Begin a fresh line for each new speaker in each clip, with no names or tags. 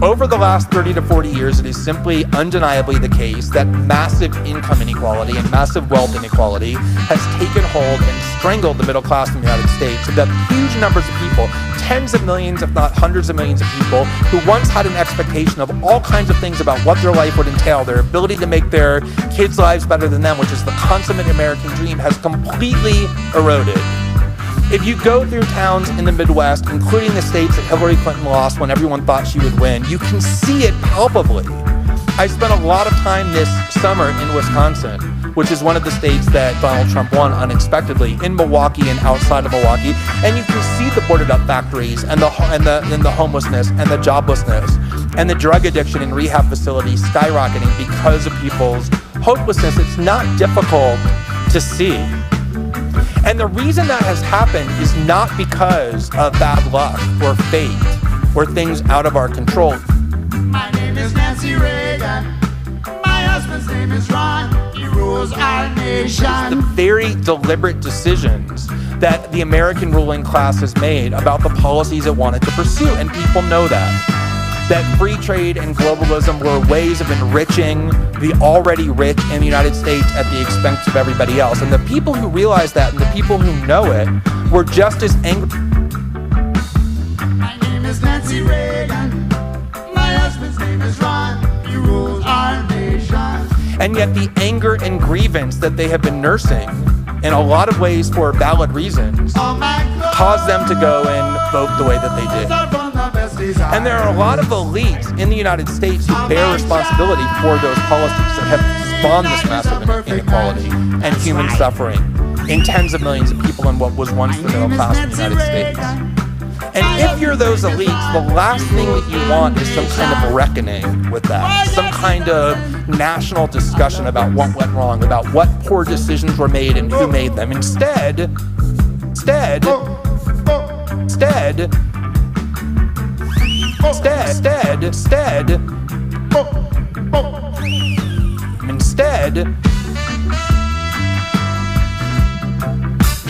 Over the last 30 to 40 years, it is simply undeniably the case that massive income inequality and massive wealth inequality has taken hold and strangled the middle class in the United States, so that huge numbers of people, tens of millions, if not hundreds of millions of people, who once had an expectation of all kinds of things about what their life would entail, their ability to make their kids' lives better than them, which is the consummate American dream, has completely eroded. If you go through towns in the Midwest, including the states that Hillary Clinton lost when everyone thought she would win, you can see it palpably. I spent a lot of time this summer in Wisconsin, which is one of the states that Donald Trump won unexpectedly, in Milwaukee and outside of Milwaukee, and you can see the boarded up factories and the homelessness and the joblessness and the drug addiction in rehab facilities skyrocketing because of people's hopelessness. It's not difficult to see. And the reason that has happened is not because of bad luck or fate or things out of our control.
My name is Nancy Reagan. My husband's name is Ron. He rules our nation.
It's the very deliberate decisions that the American ruling class has made about the policies it wanted to pursue, and people know that. That free trade and globalism were ways of enriching the already rich in the United States at the expense of everybody else. And the people who realize that and the people who know it were just as angry.
My name is Nancy Reagan. My husband's name is Ron. He rules our nation.
And yet the anger and grievance that they have been nursing, in a lot of ways for valid reasons, caused them to go and vote the way that they did. And there are a lot of elites in the United States who bear responsibility for those policies that have spawned this massive inequality and human suffering in tens of millions of people in what was once the middle class in the United States. And if you're those elites, the last thing that you want is some kind of reckoning with that, some kind of national discussion about what went wrong, about what poor decisions were made and who made them. Instead,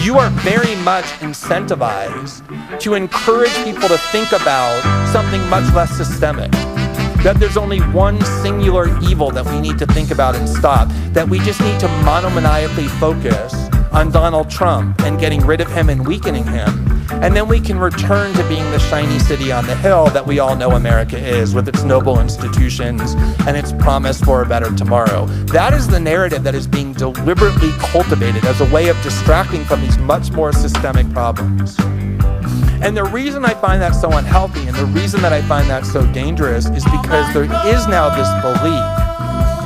you are very much incentivized to encourage people to think about something much less systemic. That there's only one singular evil that we need to think about and stop. That we just need to monomaniacally focus on Donald Trump and getting rid of him and weakening him. And then we can return to being the shiny city on the hill that we all know America is, with its noble institutions and its promise for a better tomorrow. That is the narrative that is being deliberately cultivated as a way of distracting from these much more systemic problems. And the reason I find that so unhealthy and the reason that I find that so dangerous is because there is now this belief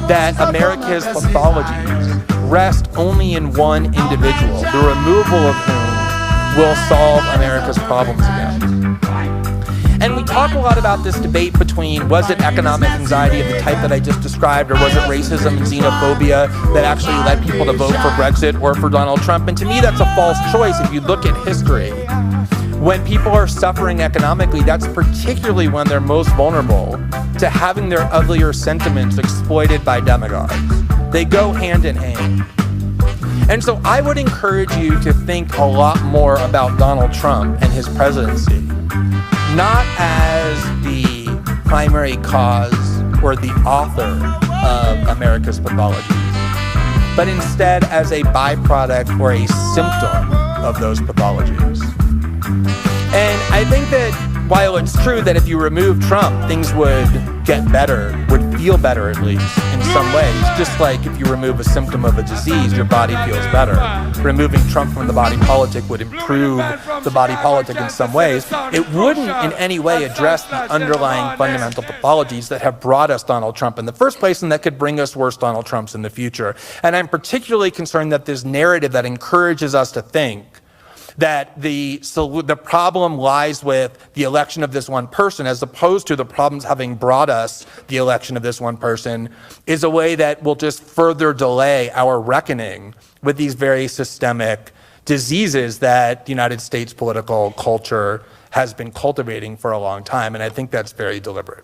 that America's pathologies rest only in one individual, the removal of whom will solve America's problems again. And we talk a lot about this debate between, was it economic anxiety of the type that I just described, or was it racism and xenophobia that actually led people to vote for Brexit or for Donald Trump? And to me, that's a false choice if you look at history. When people are suffering economically, that's particularly when they're most vulnerable to having their uglier sentiments exploited by demagogues. They go hand in hand. And so I would encourage you to think a lot more about Donald Trump and his presidency, not as the primary cause or the author of America's pathologies, but instead as a byproduct or a symptom of those pathologies. And I think that while it's true that if you remove Trump, things would get better, would feel better at least in some ways, just like if you remove a symptom of a disease, your body feels better. Removing Trump from the body politic would improve the body politic in some ways. It wouldn't in any way address the underlying fundamental pathologies that have brought us Donald Trump in the first place and that could bring us worse Donald Trumps in the future. And I'm particularly concerned that this narrative that encourages us to think that the problem lies with the election of this one person as opposed to the problems having brought us the election of this one person is a way that will just further delay our reckoning with these very systemic diseases that the United States political culture has been cultivating for a long time. And I think that's very deliberate.